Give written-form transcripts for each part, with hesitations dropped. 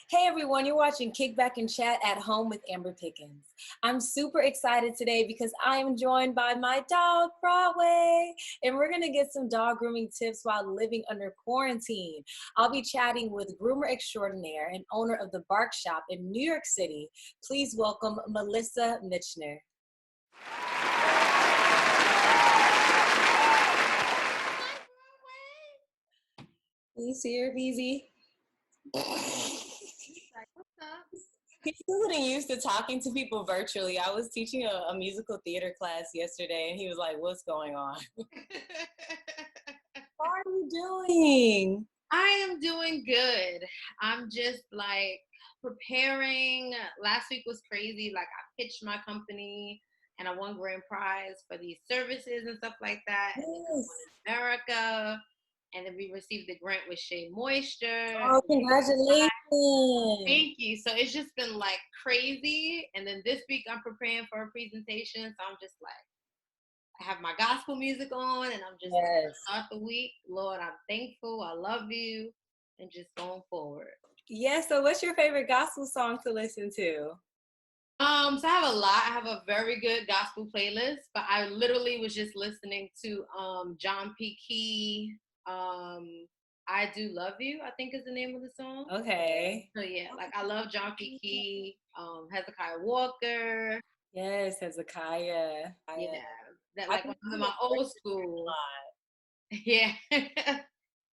Hey everyone, you're watching Kickback and Chat at Home with Amber Pickens. I'm super excited today because I am joined by my dog, Broadway, and we're gonna get some dog grooming tips while living under quarantine. I'll be chatting with groomer extraordinaire and owner of the Bark Shoppe in New York City. Please welcome Melissa Mitchner. You see her, Beezy? He's still getting used to talking to people virtually. I was teaching a musical theater class yesterday, and he was like, "What's going on?" How are you doing? I am doing good. I'm just like preparing. Last week was crazy. Like I pitched my company and I won grand prize for these services and stuff like that. And then I Yes. won in America. And then we received the grant with Shea Moisture. Oh, congratulations. Thank you. So it's just been like crazy. And then this week I'm preparing for a presentation. So I'm just like, I have my gospel music on and I'm just Yes. start the week. Lord, I'm thankful. I love you. And just going forward. Yeah, so what's your favorite gospel song to listen to? So I have a lot. I have a very good gospel playlist, but I literally was just listening to John P. Key. I Do Love You, I think is the name of the song. Okay. So yeah, like I love John P. Key, Hezekiah Walker. Yes, Hezekiah. Yeah. That I like can when I'm see in the my old a school. lot. Yeah.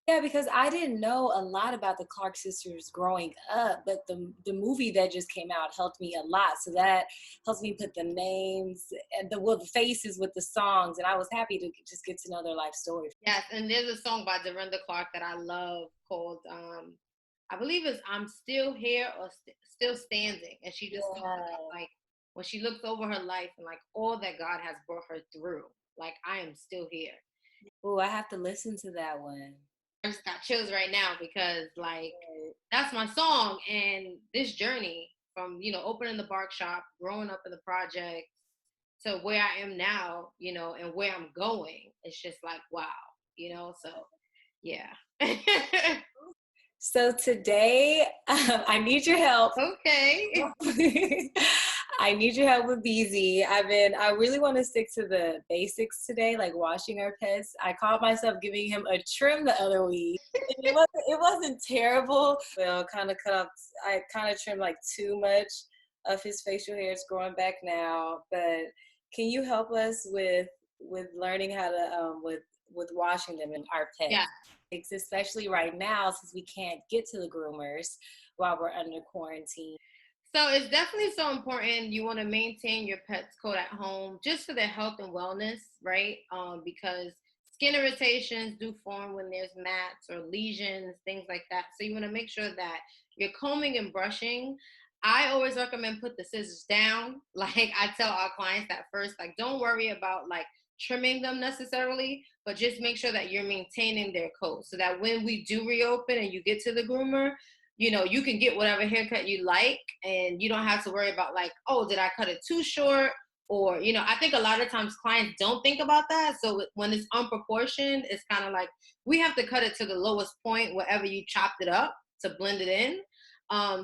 Yeah, because I didn't know a lot about the Clark sisters growing up, but the movie that just came out helped me a lot. So that helps me put the names and the faces with the songs, and I was happy to just get to know their life story. Yes, and there's a song by Dorinda Clark that I love called I believe it's I'm Still Here or Still Standing. And she just talks about Yeah. like when she looks over her life and like all that God has brought her through. Like I am still here. Oh, I have to listen to that one. I just got chills right now because like Right. that's my song and this journey from, opening the Bark Shop, growing up in the project to where I am now, and where I'm going. It's just like wow. So yeah. So today, I need your help. Okay. I need your help with BZ. I really want to stick to the basics today, like washing our pets. I caught myself giving him a trim the other week. And it wasn't terrible. Well, I kind of trimmed like too much of his facial hair. It's growing back now. But can you help us with learning how to with washing them and our Yeah. pets? Especially right now since we can't get to the groomers while we're under quarantine. So it's definitely so important. You want to maintain your pet's coat at home just for their health and wellness, right? Because skin irritations do form when there's mats or lesions, things like that. So you want to make sure that you're combing and brushing. I always recommend put the scissors down. Like I tell our clients that first, like don't worry about like trimming them necessarily, but just make sure that you're maintaining their coat so that when we do reopen and you get to the groomer, you can get whatever haircut you like and you don't have to worry about like, oh, did I cut it too short? Or, I think a lot of times clients don't think about that. So when it's unproportioned, it's kind of like we have to cut it to the lowest point wherever you chopped it up to blend it in.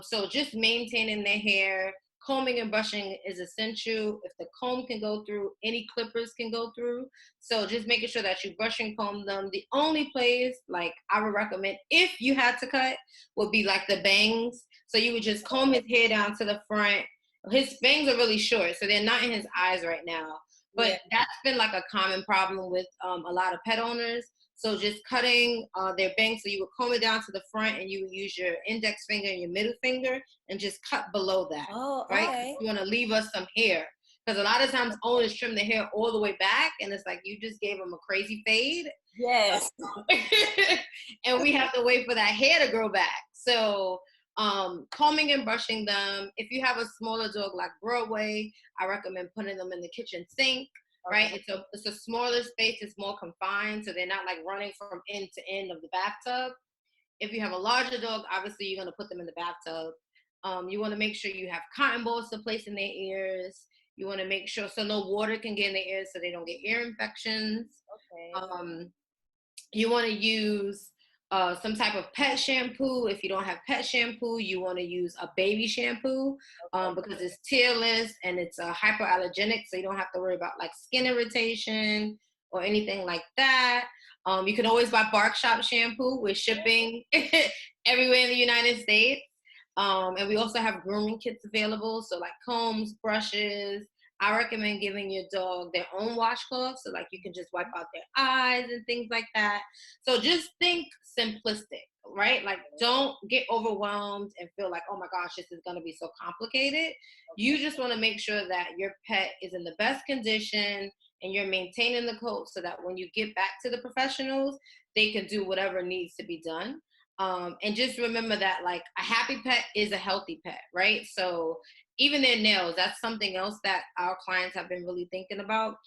So just maintaining their hair, combing and brushing is essential. If the comb can go through, any clippers can go through. So just making sure that you brush and comb them. The only place like I would recommend if you had to cut would be like the bangs. So you would just comb his hair down to the front. His bangs are really short, so they're not in his eyes right now. But Yeah. that's been like a common problem with a lot of pet owners. So just cutting their bangs, so you would comb it down to the front and you would use your index finger and your middle finger and just cut below that, Oh, right? okay. You want to leave us some hair. Because a lot of times owners trim the hair all the way back and it's like you just gave them a crazy fade. Yes. And we have to wait for that hair to grow back. So combing and brushing them. If you have a smaller dog like Broadway, I recommend putting them in the kitchen sink, right? It's a smaller space, it's more confined, so they're not like running from end to end of the bathtub. If you have a larger dog, obviously you're gonna put them in the bathtub. You want to make sure you have cotton balls to place in their ears. You want to make sure so no water can get in their ears so they don't get ear infections. Okay. Um, you want to use some type of pet shampoo. If you don't have pet shampoo, you want to use a baby shampoo because it's tearless and it's hypoallergenic, so you don't have to worry about like skin irritation or anything like that. You can always buy Bark Shop shampoo. We're shipping everywhere in the United States. And we also have grooming kits available. So like combs, brushes. I recommend giving your dog their own washcloth. So like you can just wipe out their eyes and things like that. So just think simplistic, right? Like don't get overwhelmed and feel like, oh my gosh, this is going to be so complicated. You just want to make sure that your pet is in the best condition and you're maintaining the coat so that when you get back to the professionals, they can do whatever needs to be done. And just remember that like a happy pet is a healthy pet, right? So even their nails, that's something else that our clients have been really thinking about.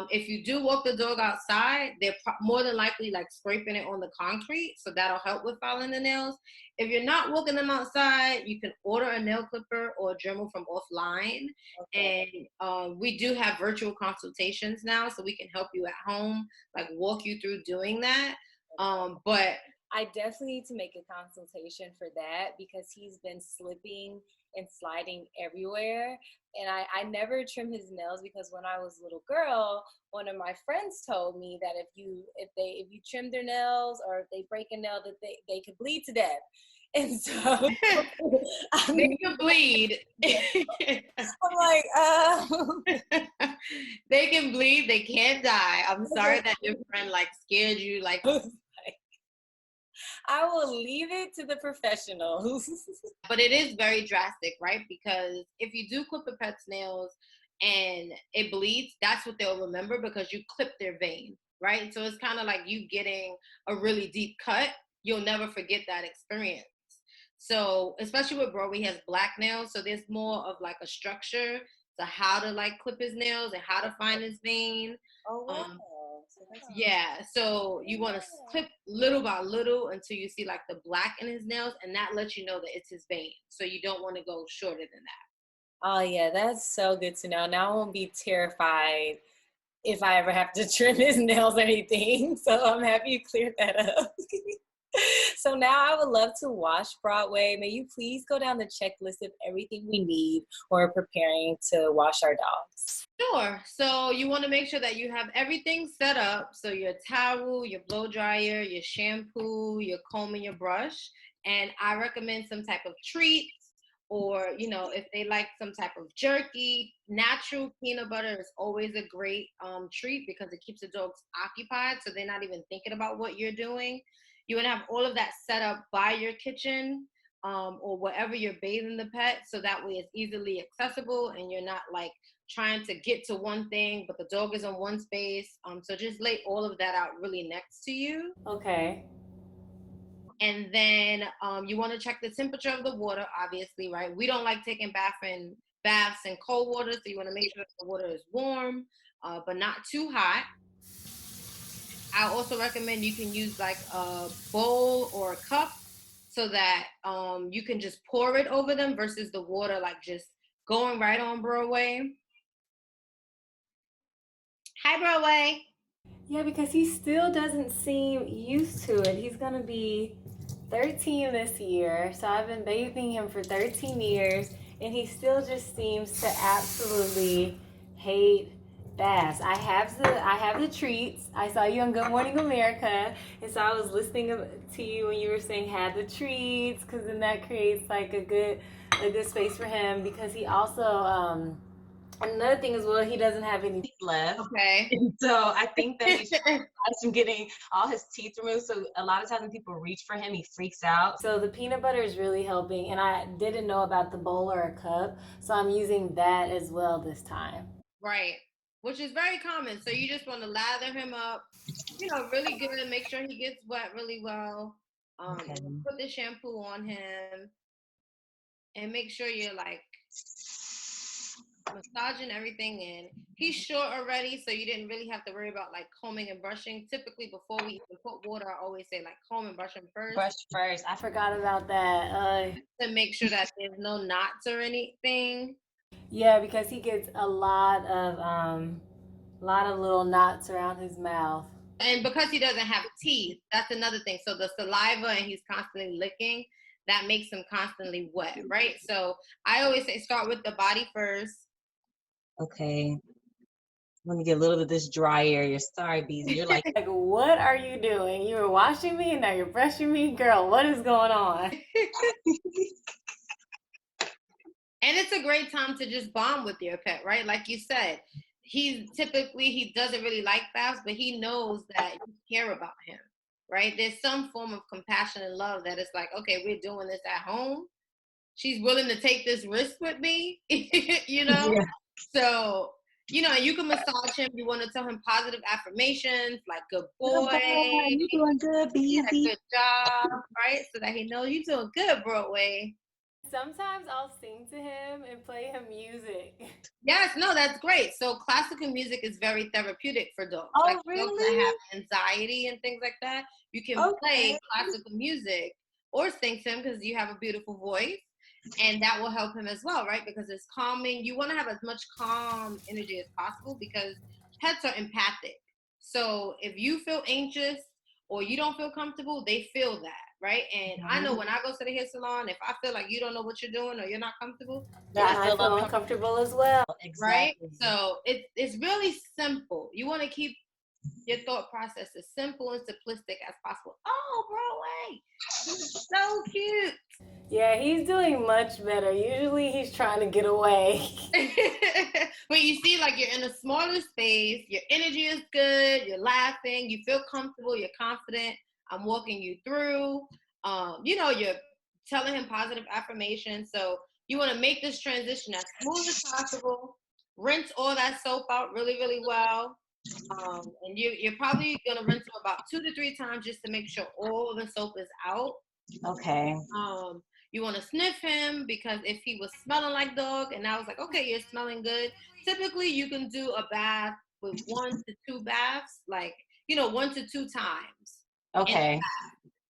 If you do walk the dog outside, they're more than likely like scraping it on the concrete, so that'll help with filing the nails. If you're not walking them outside, you can order a nail clipper or a Dremel from offline. Okay. And we do have virtual consultations now, so we can help you at home, like walk you through doing that. But I definitely need to make a consultation for that because he's been slipping and sliding everywhere. And I never trim his nails because when I was a little girl, one of my friends told me that if you trim their nails or if they break a nail, that they could bleed to death. And so they can bleed. I'm like, they can bleed, they can't die. I'm sorry that your friend like scared you like I will leave it to the professionals. But it is very drastic, right? Because if you do clip a pet's nails and it bleeds, that's what they'll remember because you clipped their vein, right? So it's kind of like you getting a really deep cut. You'll never forget that experience. So especially with Bro, he has black nails, so there's more of like a structure to how to like clip his nails and how to find his vein. Oh, wow. Yeah, so you want to clip little by little until you see like the black in his nails, and that lets you know that it's his vein. So you don't want to go shorter than that. Oh yeah, that's so good to know. Now I won't be terrified if I ever have to trim his nails or anything. So I'm happy you cleared that up. So now I would love to wash Broadway. May you please go down the checklist of everything we need when we're preparing to wash our dogs? Sure. So you want to make sure that you have everything set up. So your towel, your blow dryer, your shampoo, your comb, and your brush. And I recommend some type of treats, or if they like some type of jerky. Natural peanut butter is always a great treat because it keeps the dogs occupied, so they're not even thinking about what you're doing. You want to have all of that set up by your kitchen, or wherever you're bathing the pet, so that way it's easily accessible and you're not like trying to get to one thing but the dog is in one space. So just lay all of that out really next to you. Okay. And then you want to check the temperature of the water, obviously, right? We don't like taking baths in cold water, so you want to make sure the water is warm, but not too hot. I also recommend you can use like a bowl or a cup so that you can just pour it over them versus the water like just going right on Broadway. Hi, Broadway. Yeah, because he still doesn't seem used to it. He's going to be 13 this year. So I've been bathing him for 13 years, and he still just seems to absolutely hate baths. I have the treats. I saw you on Good Morning America, and so I was listening to you when you were saying have the treats, because then that creates like a good space for him. Because he also another thing is, well, he doesn't have any teeth left. Okay. And so I think that he's from getting all his teeth removed. So a lot of times when people reach for him, he freaks out. So the peanut butter is really helping. And I didn't know about the bowl or a cup. So I'm using that as well this time. Right. Which is very common. So you just want to lather him up, really good, and make sure he gets wet really well. Okay. Put the shampoo on him and make sure you're like massaging everything in. He's short already, so you didn't really have to worry about like combing and brushing. Typically, before we even put water, I always say like comb and brush him first. Brush first. I forgot about that. To make sure that there's no knots or anything. Yeah, because he gets a lot of little knots around his mouth. And because he doesn't have teeth, that's another thing. So the saliva and he's constantly licking, that makes him constantly wet, right? So I always say start with the body first. Okay. Let me get a little bit of this dry area. Sorry, Beezy. You're like, Like, what are you doing? You were washing me and now you're brushing me? Girl, what is going on? And it's a great time to just bond with your pet, right? Like you said, he doesn't really like baths, but he knows that you care about him, right? There's some form of compassion and love that is like, okay, we're doing this at home. She's willing to take this risk with me, you know? yeah. So, you can massage him. You want to tell him positive affirmations like good Good boy, boy. You doing good, yeah, Beezy? good job, right? So that he knows you're doing good, Broadway. Sometimes I'll sing to him and play him music. Yes, no, that's great. So classical music is very therapeutic for dogs. Like Oh, dogs that really? have anxiety and things like that, you can Okay. play classical music or sing to him because you have a beautiful voice. And that will help him as well, right? Because it's calming. You want to have as much calm energy as possible because pets are empathic. So if you feel anxious or you don't feel comfortable, they feel that, right? And I know Mhm. when I go to the hair salon, if I feel like you don't know what you're doing or you're not comfortable, That I And I I feel feel uncomfortable. uncomfortable as well. right? Exactly. So it's really simple. You want to keep your thought process as simple and simplistic as possible. Oh, Broadway, he's so cute. Yeah, he's doing much better. Usually he's trying to get away. But you see, like you're in a smaller space, your energy is good, you're laughing, you feel comfortable, you're confident. I'm walking you through. You're telling him positive affirmations. So you want to make this transition as smooth as possible. Rinse all that soap out really, really well. And you're probably gonna rinse him about 2 to 3 times just to make sure all the soap is out. Okay. Um, you want to sniff him because if he was smelling like dog and I was like, okay, you're smelling good. Typically, you can do a bath with 1 to 2 baths, like 1 to 2 times, and Okay.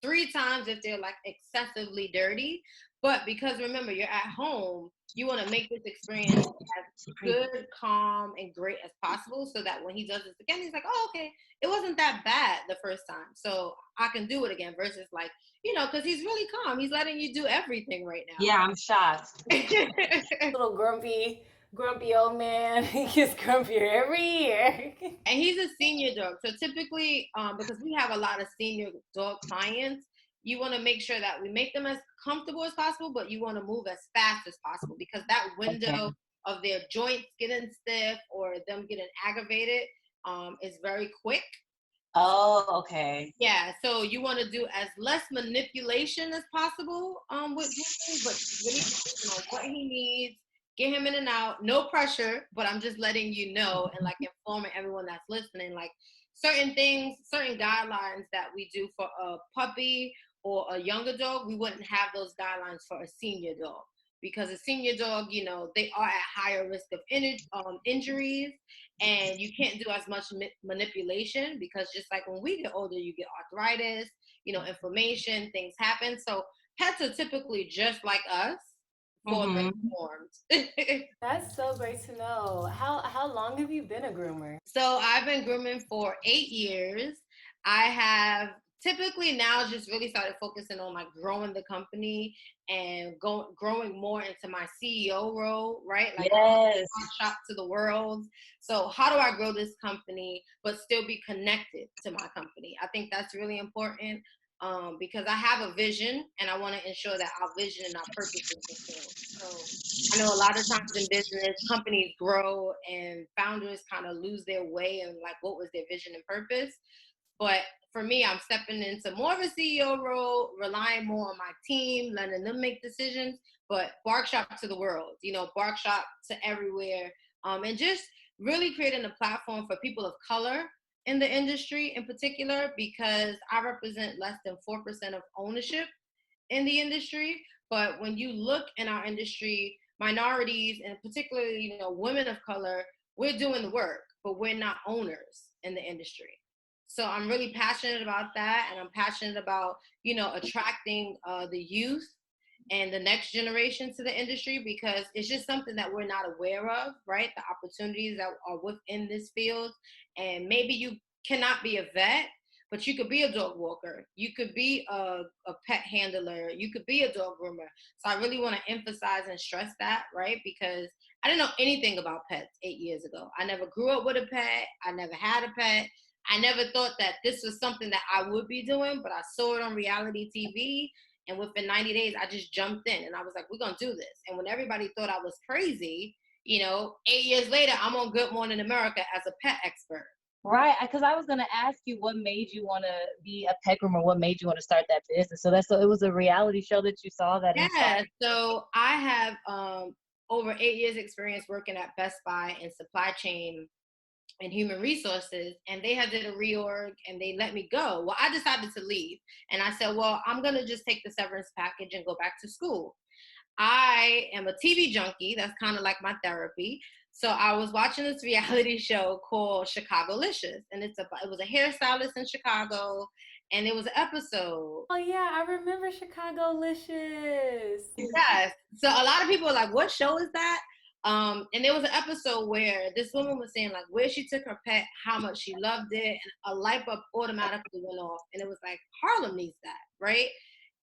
3 times if they're like excessively dirty. But because remember, you're at home, you want to make this experience as good, calm, and great as possible so that when he does this again, he's like, oh, okay, it wasn't that bad the first time. So I can do it again versus like, because he's really calm. He's letting you do everything right Yeah, I'm shocked. now. Little grumpy old man. He gets grumpier every year. And he's a senior dog. So typically, because we have a lot of senior dog clients, you want to make sure that we make them as comfortable as possible, but you want to move as fast as possible because that Okay. window of their joints getting stiff or them getting aggravated is very quick. Oh, okay. Yeah, so you want to do as less manipulation as possible with grooming, but really focusing on what he needs, get him in and out, no pressure, but I'm just letting you know and like informing everyone that's listening, like certain things, certain guidelines that we do for a puppy or a younger dog, we wouldn't have those guidelines for a senior dog. Because a senior dog, they are at higher risk of injuries and you can't do as much manipulation because just like when we get older you get arthritis, inflammation, things happen. So pets are typically just like us for better Mm-hmm. forms. That's so great to know. How long have you been a groomer? So I've been grooming for 8 years. I have typically now just really started focusing on like growing the company and growing more into my CEO role, right? Like Yes. Bark Shop to the world. So how do I grow this company but still be connected to my company? I think that's really important because I have a vision and I want to ensure that our vision and our purpose is fulfilled. So I know a lot of times in business, companies grow and founders kind of lose their way and like what was their vision and purpose. But for me, I'm stepping into more of a CEO role, relying more on my team, letting them make decisions. But Bark Shop to the world, Bark Shop to everywhere, and just really creating a platform for people of color in the industry in particular, because I represent less than 4% of ownership in the industry. But when you look in our industry, minorities and particularly, women of color, we're doing the work, but we're not owners in the industry. So I'm really passionate about that, and I'm passionate about, attracting the youth and the next generation to the industry because it's just something that we're not aware of, right? The opportunities that are within this field, and maybe you cannot be a vet, but you could be a dog walker. You could be a pet handler. You could be a dog groomer. So I really want to emphasize and stress that, right? Because I didn't know anything about pets 8 years ago. I never grew up with a pet. I never had a pet. I never thought that this was something that I would be doing, but I saw it on reality TV. And within 90 days, I just jumped in and I was like, we're going to do this. And when everybody thought I was crazy, 8 years later, I'm on Good Morning America as a pet expert. Right, because I was gonna ask you what made you want to be a pet groomer, what made you want to start that business. So it was a reality show that you saw that Yeah, inspired. so I have over 8 years experience working at Best Buy in supply chain and human resources, and they had did a reorg and they let me go. Well, I decided to leave, and I said, well, I'm gonna just take the severance package and go back to school. I am a TV junkie. That's kind of like my therapy. So I was watching this reality show called Chicago-licious, and it was a hairstylist in Chicago, and it was an episode. Oh yeah, I remember Chicago-licious. Yes. So a lot of people are like, "What show is that?" And there was an episode where this woman was saying like where she took her pet, how much she loved it, and a light bulb automatically went off, and it was like Harlem needs that, right?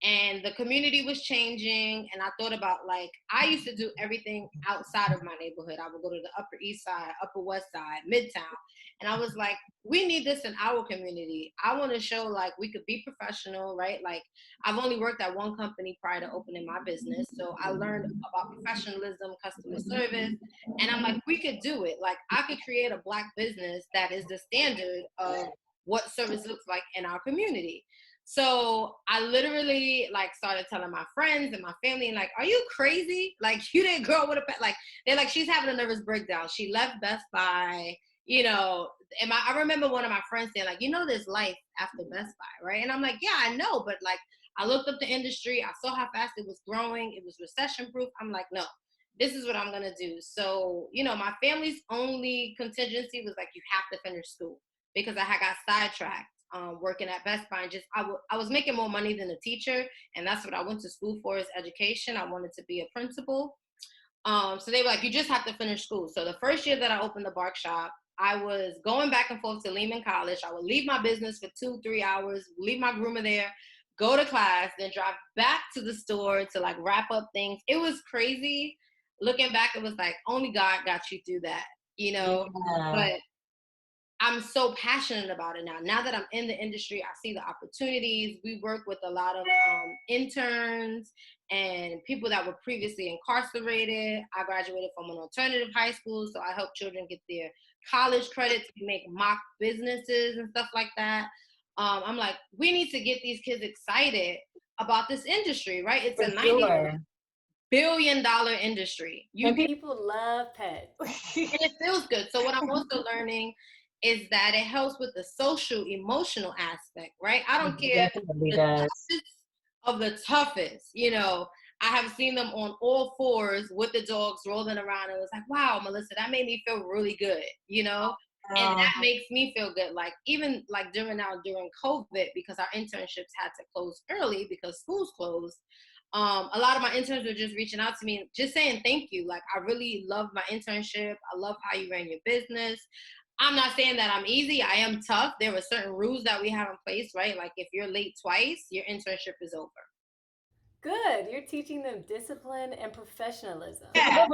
And the community was changing, and I thought about like I used to do everything outside of my neighborhood. I would go to the Upper East Side, Upper West Side, Midtown, and I was like, we need this in our community. I want to show like we could be professional, right? Like I've only worked at one company prior to opening my business, so I learned about professionalism, customer service, and I'm like, we could do it. Like I could create a Black business that is the standard of what service looks like in our community. So I literally like started telling my friends and my family, and like, are you crazy? Like you didn't grow up with a pet. Like they're like, she's having a nervous breakdown. She left Best Buy, And I remember one of my friends saying like, there's life after Best Buy, right? And I'm like, yeah, I know, but like I looked up the industry, I saw how fast it was growing, it was recession proof. I'm like, no, this is what I'm gonna do. So, my family's only contingency was like, you have to finish school because I had got sidetracked working at Best Buy. And I was making more money than a teacher, and that's what I went to school for is education. I wanted to be a principal. So they were like, you just have to finish school. So the first year that I opened the Bark Shop, I was going back and forth to Lehman College. I would leave my business for 2-3 hours, leave my groomer there, go to class, then drive back to the store to like wrap up things. It was crazy. Looking back, it was like only God got you through that, Yeah. But I'm so passionate about it now. Now that I'm in the industry, I see the opportunities. We work with a lot of interns and people that were previously incarcerated. I graduated from an alternative high school, so I help children get their college credits. We make mock businesses and stuff like that. I'm like, we need to get these kids excited about this industry, right? It's a $90 billion industry. People love pets. And it feels good. So what I'm also learning is that it helps with the social, emotional aspect, right? I don't care Definitely the does. toughest of the toughest, I have seen them on all fours with the dogs rolling around. And it was like, wow, Melissa, that made me feel really good, and that makes me feel good. Like even like during COVID, because our internships had to close early because schools closed. A lot of my interns were just reaching out to me, just saying thank you. Like, I really love my internship. I love how you ran your business. I'm not saying that I'm easy. I am tough. There are certain rules that we have in place, right? Like if you're late twice, your internship is over. Good. You're teaching them discipline and professionalism. Yeah.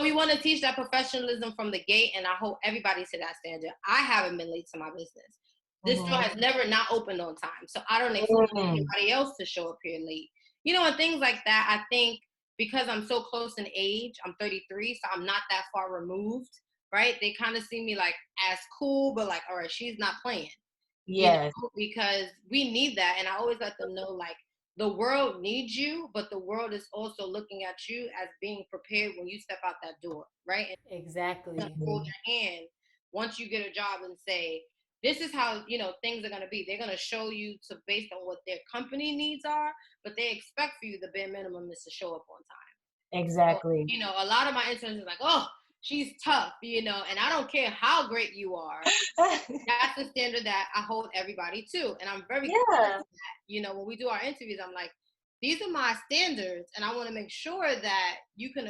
We want to teach that professionalism from the gate, and I hold everybody to that standard. I haven't been late to my business. This store has never not opened on time. So I don't expect anybody else to show up here late. And things like that. I think because I'm so close in age, I'm 33, so I'm not that far removed, right? They kind of see me like as cool, but like, all right, she's not playing. Yes. Because we need that. And I always let them know like the world needs you, but the world is also looking at you as being prepared when you step out that door, right? And Exactly. hold your hand once you get a job and say, this is how things are going to be. They're going to show you to based on what their company needs are, but they expect for you the bare minimum is to show up on time. Exactly. So, a lot of my interns are like, oh, she's tough, and I don't care how great you are. That's the standard that I hold everybody to, and I'm very clear that. When we do our interviews, I'm like, these are my standards, and I want to make sure that you can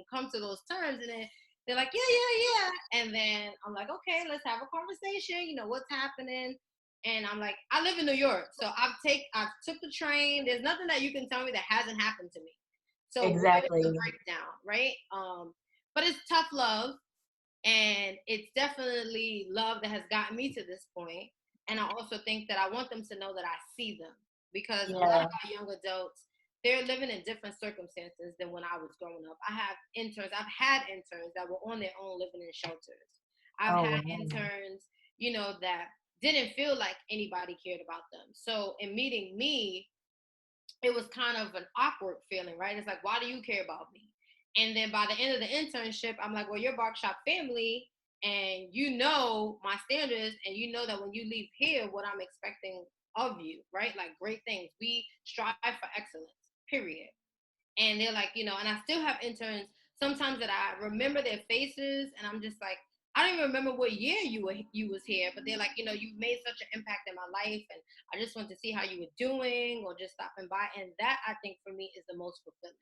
come to those terms, and then They're like, yeah. And then I'm like, okay, let's have a conversation. You know, what's happening? And I'm like, I live in New York, so I've took the train. There's nothing that you can tell me that hasn't happened to me. So where is Exactly. the breakdown, right? But it's tough love, and it's definitely love that has gotten me to this point. And I also think that I want them to know that I see them, because a lot of our young adults, they're living in different circumstances than when I was growing up. I've had interns that were on their own living in shelters. I've had interns, you know, that didn't feel like anybody cared about them. So in meeting me, it was kind of an awkward feeling, right? It's like, why do you care about me? And then by the end of the internship, I'm like, well, you're Bark Shoppe family, and you know my standards, and you know that when you leave here, what I'm expecting of you, right? Like great things. We strive for excellence, period. And they're like, you know, and I still have interns sometimes that I remember their faces, and I'm just like, I don't even remember what year you was here, but they're like, you know, you've made such an impact in my life, and I just want to see how you were doing, or just stopping by. And that, I think, for me is the most fulfilling.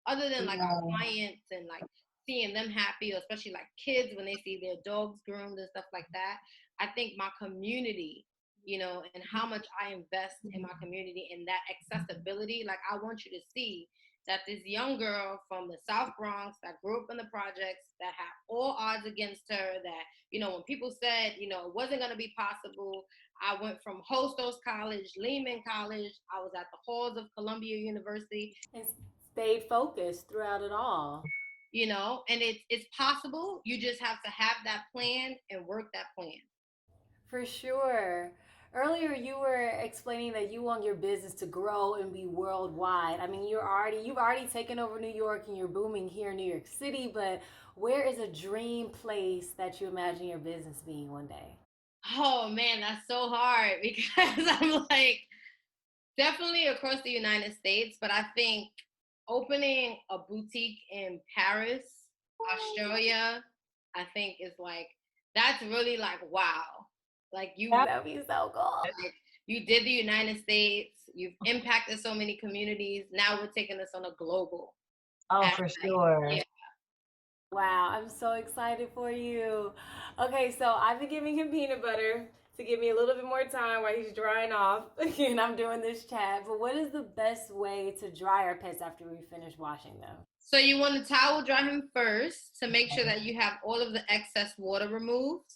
Other than like our clients and like seeing them happy, or especially like kids when they see their dogs groomed and stuff like that. I think my community, you know, and how much I invest in my community and that accessibility. Like, I want you to see that this young girl from the South Bronx that grew up in the projects, that had all odds against her, that, you know, when people said, you know, it wasn't going to be possible, I went from Hostos College, Lehman College, I was at the halls of Columbia University. And stayed focused throughout it all. You know, and it's possible. You just have to have that plan and work that plan. For sure. Earlier, you were explaining that you want your business to grow and be worldwide. I mean, you've already taken over New York and you're booming here in New York City. But where is a dream place that you imagine your business being one day? Oh man, that's so hard because I'm like, definitely across the United States, but I think opening a boutique in Paris, Australia, I think is like, that's really like, wow. Like, That'd be so cool. like, you did the United States, you've impacted so many communities. Now we're taking this on a global. Oh, for sure. Yeah. Wow, I'm so excited for you. Okay, so I've been giving him peanut butter to give me a little bit more time while he's drying off, and I'm doing this chat. But what is the best way to dry our pets after we finish washing them? So you want to towel dry him first to make sure that you have all of the excess water removed.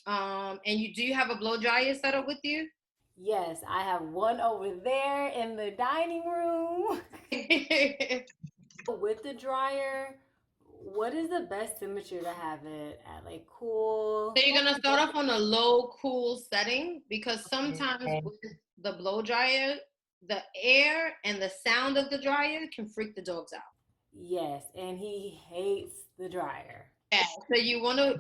And do you have a blow dryer set up with you? Yes, I have one over there in the dining room. With the dryer, what is the best temperature to have it at? Like cool? So you're gonna start off on a low, cool setting, because sometimes with the blow dryer, the air and the sound of the dryer can freak the dogs out. Yes, and he hates the dryer. Yeah, so you want to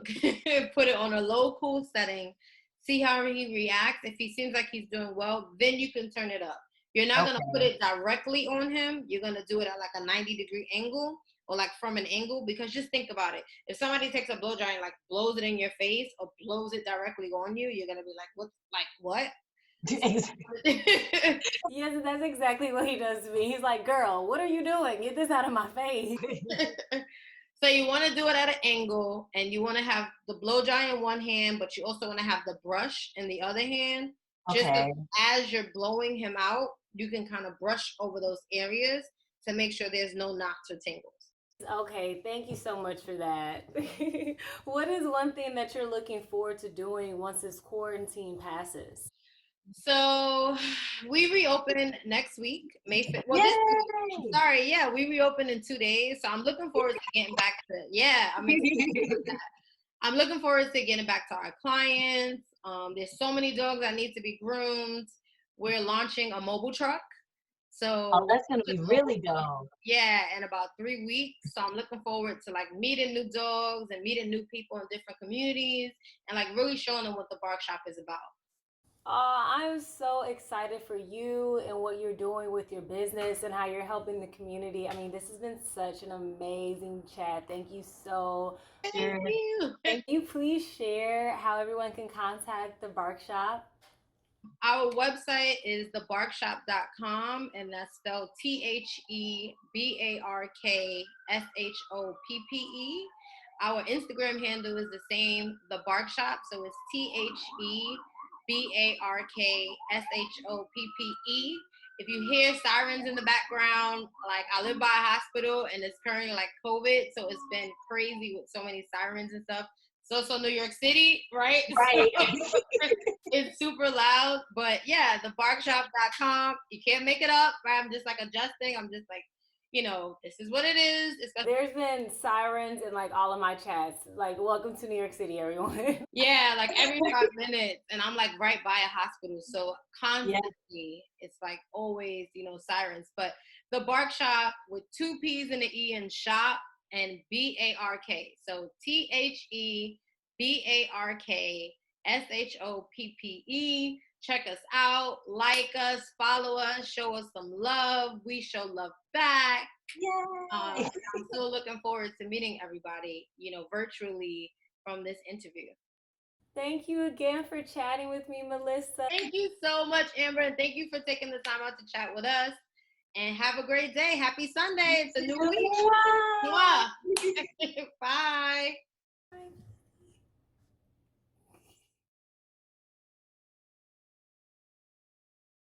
put it on a low, cool setting, see how he reacts. If he seems like he's doing well, then you can turn it up. You're not going to put it directly on him. You're going to do it at like a 90-degree angle, or like from an angle, because just think about it. If somebody takes a blow dryer and like blows it in your face or blows it directly on you, you're going to be like, what? Yes, that's exactly what he does to me. He's like, girl, what are you doing? Get this out of my face. So you want to do it at an angle, and you want to have the blow dry in one hand, but you also want to have the brush in the other hand. Just so as you're blowing him out, you can kind of brush over those areas to make sure there's no knots or tangles. Okay, thank you so much for that. What is one thing that you're looking forward to doing once this quarantine passes? So we reopen next week, May 5th. Well, we reopen in 2 days. So I'm looking forward to getting back to, I'm excited about that. I'm looking forward to getting back to our clients. There's so many dogs that need to be groomed. We're launching a mobile truck. So that's going to be really dope. Yeah, in about 3 weeks. So I'm looking forward to like meeting new dogs and meeting new people in different communities, and like really showing them what the Bark Shoppe is about. I'm so excited for you and what you're doing with your business and how you're helping the community. I mean, this has been such an amazing chat. Thank you so much. Thank you. Can you please share how everyone can contact the Bark Shoppe? Our website is thebarkshoppe.com, and that's spelled TheBarkshoppe. Our Instagram handle is the same, the Bark Shop. So it's TheBarkShoppe. If you hear sirens in the background, like I live by a hospital and it's currently like COVID, so it's been crazy with so many sirens and stuff. So New York City, right? Right. So it's super loud, but yeah, thebarkshop.com. You can't make it up, right? I'm just like adjusting. I'm just like, this is what it is. There's been sirens in like all of my chats. Like, welcome to New York City, everyone. Yeah, like every 5 minutes, and I'm like right by a hospital, so constantly it's like always, sirens. But the Bark Shop with 2 P's and an E in shop and BARK. So TheBarkShoppe. Check us out, like us, follow us, show us some love. We show love back. I'm still looking forward to meeting everybody, virtually from this interview. Thank you again for chatting with me, Melissa. Thank you so much, Amber, and thank you for taking the time out to chat with us. And have a great day. Happy Sunday. It's a new week. Bye.